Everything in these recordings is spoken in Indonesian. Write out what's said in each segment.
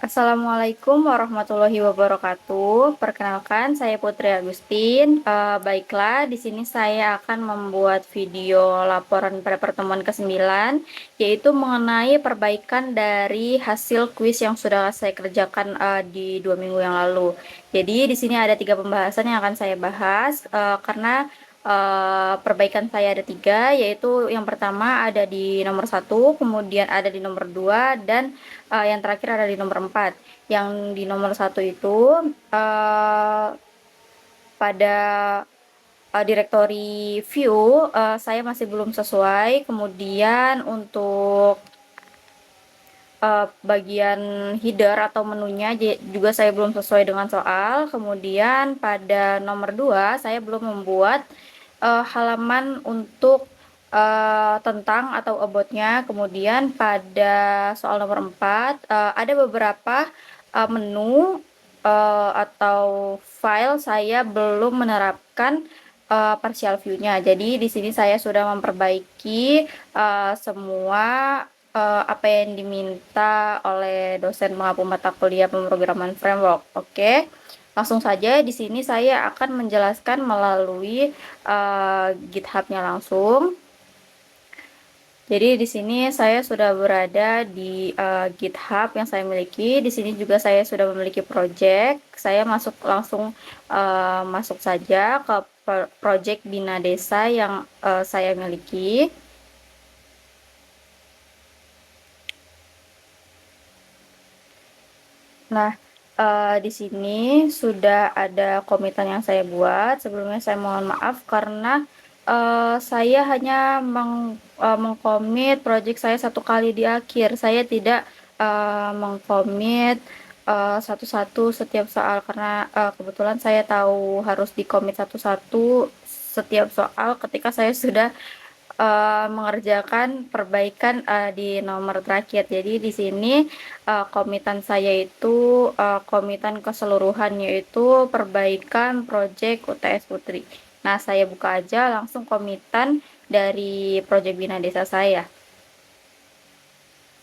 Assalamualaikum warahmatullahi wabarakatuh. Perkenalkan, saya Putri Agustin. Baiklah, di sini saya akan membuat video laporan pada pertemuan ke-9, yaitu mengenai perbaikan dari hasil kuis yang sudah saya kerjakan di 2 minggu yang lalu. Jadi di sini ada 3 pembahasan yang akan saya bahas, karena perbaikan saya ada 3, yaitu yang pertama ada di nomor 1, kemudian ada di nomor 2, dan yang terakhir ada di nomor 4. Yang di nomor 1 itu pada directory view saya masih belum sesuai. Kemudian untuk bagian header atau menunya juga saya belum sesuai dengan soal. Kemudian pada nomor 2 saya belum membuat halaman untuk tentang atau about-nya. Kemudian pada soal nomor 4 ada beberapa menu atau file saya belum menerapkan partial view-nya. Jadi di sini saya sudah memperbaiki semua apa yang diminta oleh dosen mengapu mata kuliah pemrograman framework. Oke. Langsung saja di sini saya akan menjelaskan melalui GitHub-nya langsung. Jadi di sini saya sudah berada di GitHub yang saya miliki. Di sini juga saya sudah memiliki project. Saya langsung masuk saja ke project Bina Desa yang saya miliki. Nah, di sini sudah ada komitan yang saya buat. Sebelumnya saya mohon maaf karena saya hanya mengkomit project saya 1 kali di akhir. Saya tidak mengkomit satu-satu setiap soal karena kebetulan saya tahu harus dikomit satu-satu setiap soal ketika saya sudah mengerjakan perbaikan di nomor terakhir. Jadi di sini komitan saya itu komitan keseluruhan, yaitu perbaikan project UTS Putri. Nah, saya buka aja langsung komitan dari project Bina Desa saya.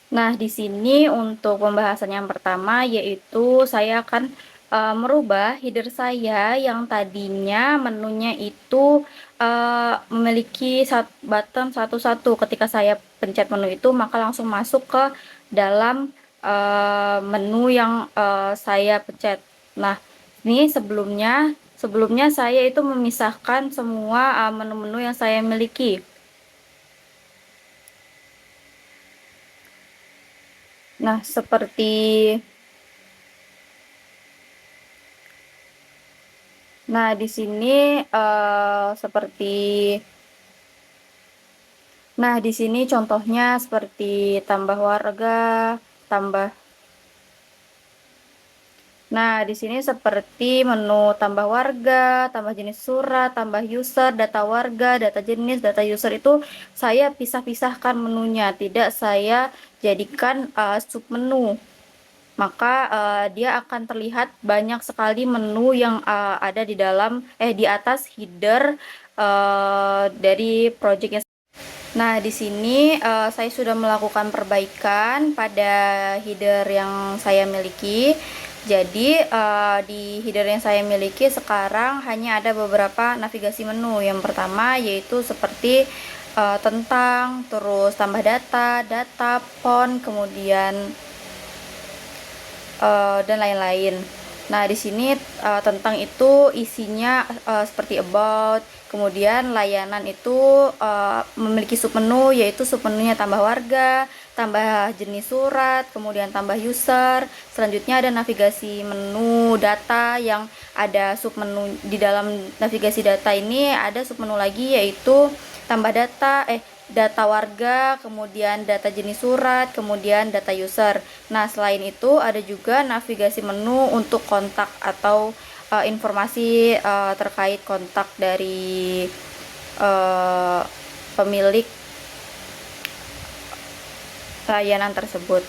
Nah, di sini untuk pembahasan yang pertama yaitu saya akan merubah header saya yang tadinya menunya itu memiliki button satu-satu. Ketika saya pencet menu itu, maka langsung masuk ke dalam menu yang saya pencet. Nah, ini sebelumnya saya itu memisahkan semua menu-menu yang saya miliki. Nah, di sini di sini contohnya seperti tambah warga, tambah. Nah, di sini seperti menu tambah warga, tambah jenis surat, tambah user, data warga, data jenis, data user itu saya pisah-pisahkan menunya, tidak saya jadikan submenu. Maka dia akan terlihat banyak sekali menu yang ada di atas header dari projectnya. Nah, di sini saya sudah melakukan perbaikan pada header yang saya miliki. Jadi di header yang saya miliki sekarang hanya ada beberapa navigasi menu. Yang pertama yaitu seperti tentang, terus tambah data, font, kemudian dan lain-lain. Nah, di sini tentang itu isinya seperti about, kemudian layanan itu memiliki submenu, yaitu submenunya tambah warga, tambah jenis surat, kemudian tambah user. Selanjutnya ada navigasi menu data yang ada submenu. Di dalam navigasi data ini ada submenu lagi, yaitu tambah data warga, kemudian data jenis surat, kemudian data user. Nah, selain itu ada juga navigasi menu untuk kontak atau informasi terkait kontak dari pemilik layanan tersebut.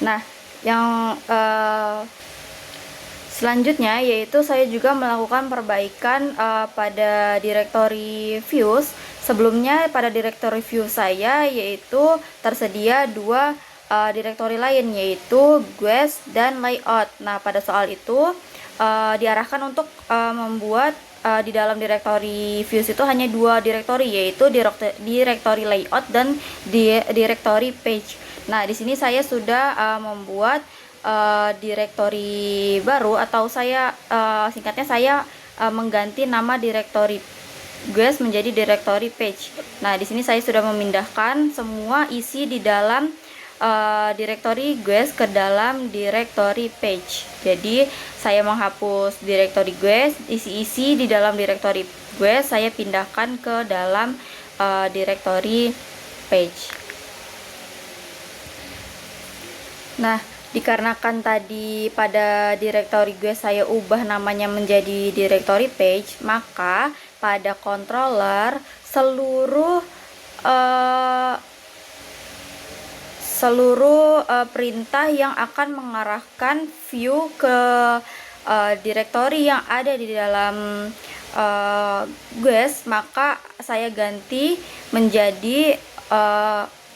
Nah, yang selanjutnya yaitu saya juga melakukan perbaikan pada directory views. Sebelumnya pada directory view saya yaitu tersedia 2 direktori lain, yaitu guest dan layout. Nah, pada soal itu diarahkan untuk membuat di dalam direktori views itu hanya 2 direktori, yaitu direktori layout dan direktori page. Nah, di sini saya sudah membuat direktori baru, atau singkatnya saya mengganti nama direktori guest menjadi direktori page. Nah, di sini saya sudah memindahkan semua isi di dalam direktori guest ke dalam direktori page. Jadi saya menghapus direktori guest, isi-isi di dalam direktori guest saya pindahkan ke dalam direktori page. Nah, dikarenakan tadi pada direktori guest saya ubah namanya menjadi direktori page, maka pada controller seluruh perintah yang akan mengarahkan view ke direktori yang ada di dalam guest, maka saya ganti menjadi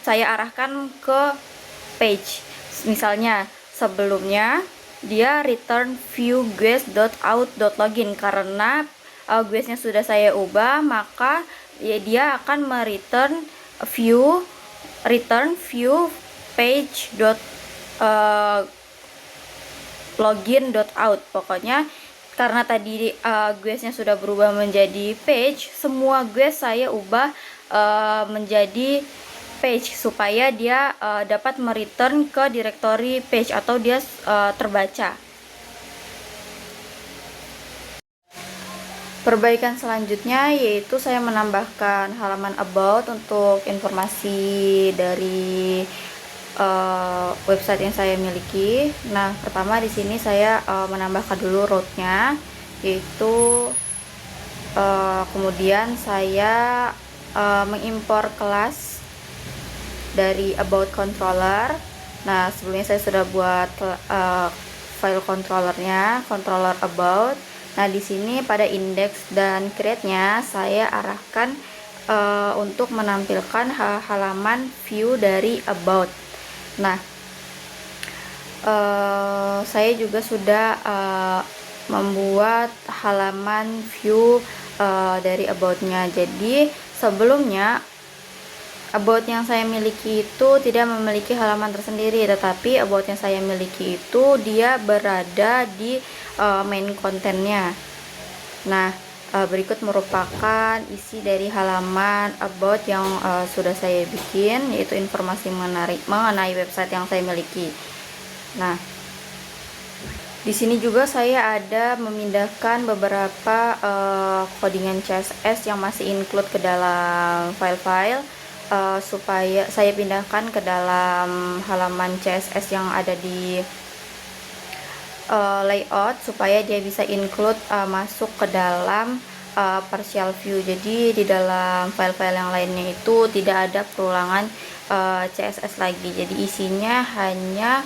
saya arahkan ke page. Misalnya sebelumnya dia return view guest.out.login, karena guestnya sudah saya ubah, maka ya dia akan return view page login.out. Pokoknya karena tadi guestnya sudah berubah menjadi page, semua guest saya ubah menjadi page supaya dia dapat mereturn ke direktori page atau dia terbaca. Perbaikan selanjutnya yaitu saya menambahkan halaman about untuk informasi dari website yang saya miliki. Nah, pertama di sini saya menambahkan dulu root-nya, yaitu kemudian saya mengimpor kelas dari about controller. Nah, sebelumnya saya sudah buat file controllernya, controller about. Nah, di sini pada index dan create-nya saya arahkan untuk menampilkan halaman view dari about. Nah, saya juga sudah membuat halaman view dari about-nya. Jadi sebelumnya about yang saya miliki itu tidak memiliki halaman tersendiri, tetapi about yang saya miliki itu dia berada di main kontennya. Nah, berikut merupakan isi dari halaman about yang sudah saya bikin, yaitu informasi mengenai website yang saya miliki. Nah, di sini juga saya ada memindahkan beberapa codingan CSS yang masih include ke dalam file-file, supaya saya pindahkan ke dalam halaman CSS yang ada di layout, supaya dia bisa include masuk ke dalam partial view. Jadi di dalam file-file yang lainnya itu tidak ada perulangan CSS lagi, jadi isinya hanya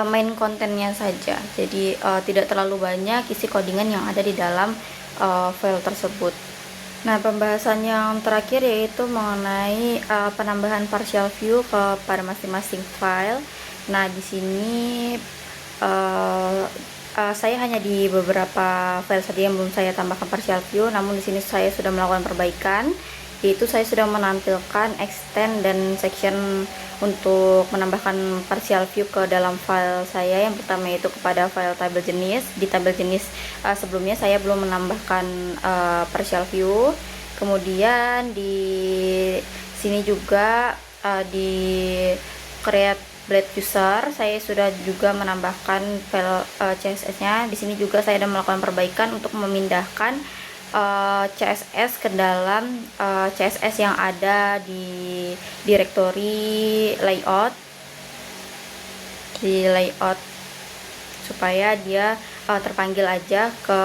main kontennya saja. Jadi tidak terlalu banyak isi codingan yang ada di dalam file tersebut. Nah, pembahasan yang terakhir yaitu mengenai penambahan partial view kepada masing-masing file. Nah, di sini saya hanya di beberapa file saja yang belum saya tambahkan partial view, namun di sini saya sudah melakukan perbaikan, yaitu saya sudah menampilkan extend dan section untuk menambahkan partial view ke dalam file saya. Yang pertama itu kepada file tabel jenis. Di tabel jenis sebelumnya saya belum menambahkan partial view. Kemudian di sini juga di create blade user saya sudah juga menambahkan file CSS-nya. Di sini juga saya sudah melakukan perbaikan untuk memindahkan CSS ke dalam CSS yang ada di direktori layout, supaya dia terpanggil aja ke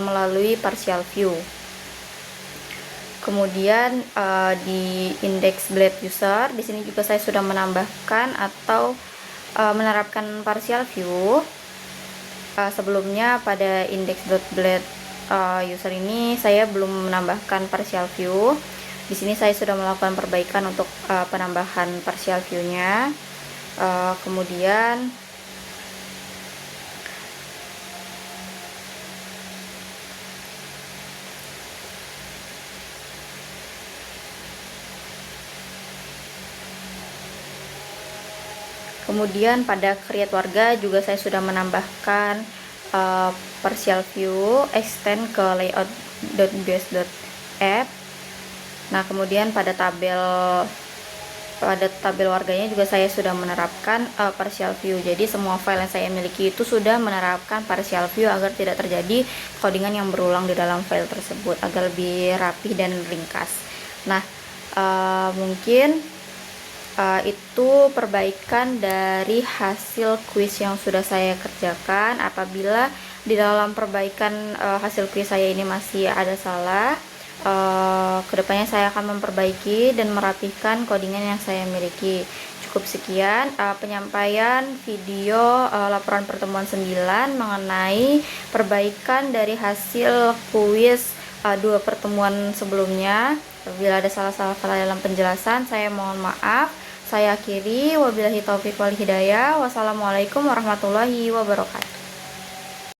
melalui partial view. Kemudian di index blade user di sini juga saya sudah menambahkan atau menerapkan partial view. Sebelumnya pada index.blade user ini saya belum menambahkan partial view. Di sini saya sudah melakukan perbaikan untuk penambahan partial view-nya. Kemudian pada create warga juga saya sudah menambahkan partial view, extend ke layout.bs.app. Nah, kemudian pada tabel warganya juga saya sudah menerapkan partial view. Jadi semua file yang saya miliki itu sudah menerapkan partial view agar tidak terjadi codingan yang berulang di dalam file tersebut, agar lebih rapi dan ringkas. Nah, mungkin itu perbaikan dari hasil quiz yang sudah saya kerjakan. Apabila di dalam perbaikan hasil quiz saya ini masih ada salah, kedepannya saya akan memperbaiki dan merapihkan codingan yang saya miliki. Cukup sekian penyampaian video laporan pertemuan 9 mengenai perbaikan dari hasil kuis 2 pertemuan sebelumnya. Apabila ada salah-salah dalam penjelasan, saya mohon maaf. Saya akhiri, wabillahi taufiq wal hidayah. Wassalamualaikum warahmatullahi wabarakatuh.